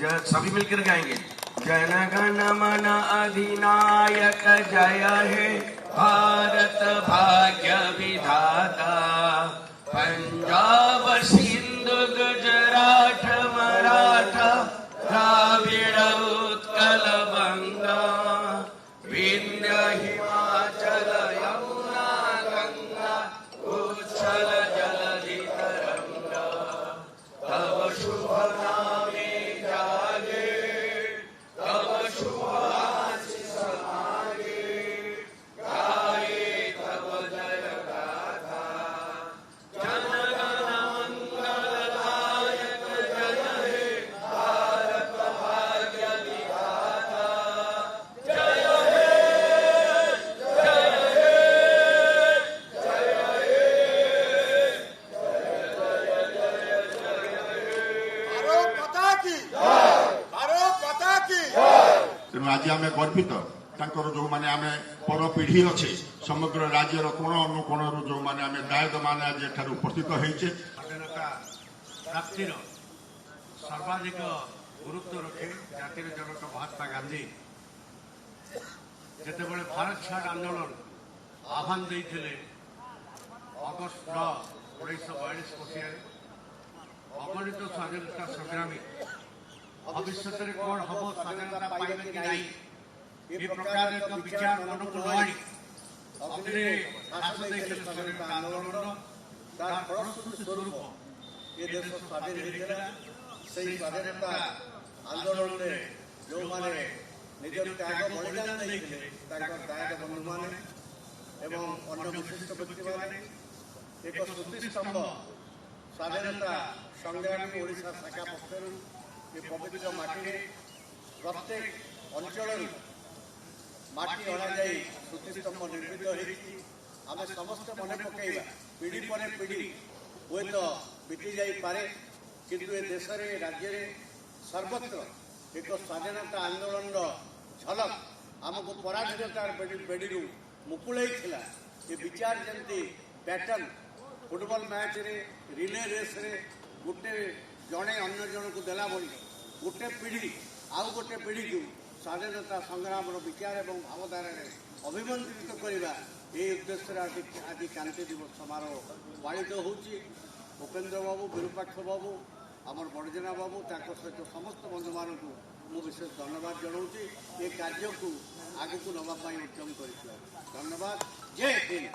सभी मिलकर गाएंगे। जन गण मन अधिनायक जय हे भारत भाग्य विधाता। पंजाब सिंध गुजरात मराठा द्राविड़ उत्कल बंगा विंध्य हिमाचल यमुना गंगा उच्छल जलधि तरंगा। तब शुभ नामे जागे तब शुभ आशीष मांगे गाये तब जय गाथा। जन गण मंगलदायक जय हे भारत भाग्य विधाता। जय हे जय हे जय हे। भारत माता की भारत माता की। तेणु आज आम गर्वित तांकर जो माने आम पर पीढ़ी अच्छे समग्र राज्यर कोण अनुकोण जो माने आम दायक माने आज एठार उपस्थित होइछे। स्वाधीनता प्राप्तिर सर्वाधिक गुरुत्व रखे जातिर जनक महात्मा गांधी जेतेबेले भारत छाड़ आंदोलन आह्वान देइथिले अगस्त 1942 मसीह अगणित स्वाधीनता संग्रामी भविष्य में कौन हम स्वाधीनता पाइबे कि नहीं ये प्रकार एक विचार मन को लाणी अपने साहस देइथिले स्वाधीनता आंदोलन तार फलश्रुति स्वरूप ये देश स्वाधीन होइଥିଲା। सेही स्वाधीनता आंदोलन रे जो माने निजर त्याग बलिदान देइथिले ताकर दायक बंधु माने एवं अन्य विशिष्ट व्यक्ति माने एक स्मृति स्तंभ स्वाधीनता संग्रामी ओडिशा शाखा पक्षर ये पवित्र माटी प्रत्येक अंचल माटी अणा जाई स्मृतिस्तंभ निर्मित होती। आम समस्त मन पकईवा पीढ़ी पर पीढ़ी हुए तो बीती जापे किंतु ए देश राज्य सर्वत्र एक स्वाधीनता आंदोलन झलक आमको पराधीनतार बेड़ी मुकुल ये विचार जमी पैटर्न फुटबॉल मैच रे रिले रेस रे गोटे जड़े अन्य जन को देला भली गोटे पीढ़ी आउ गोटे पीढ़ी को स्वाधीनता संग्राम विचार और भावधारा अभिमंत्रित करने ये उद्देश्य आज क्रांति दिवस समारोह पालित होउची। उपेन्द्र बाबू विरूपाक्ष बाबू आमर बड़जेना बाबू सहित समस्त बंधु मान को विशेष धन्यवाद जनाऊँगी। ये कार्य को आगे को नवाई उद्यम कर। धन्यवाद। जय हिंद।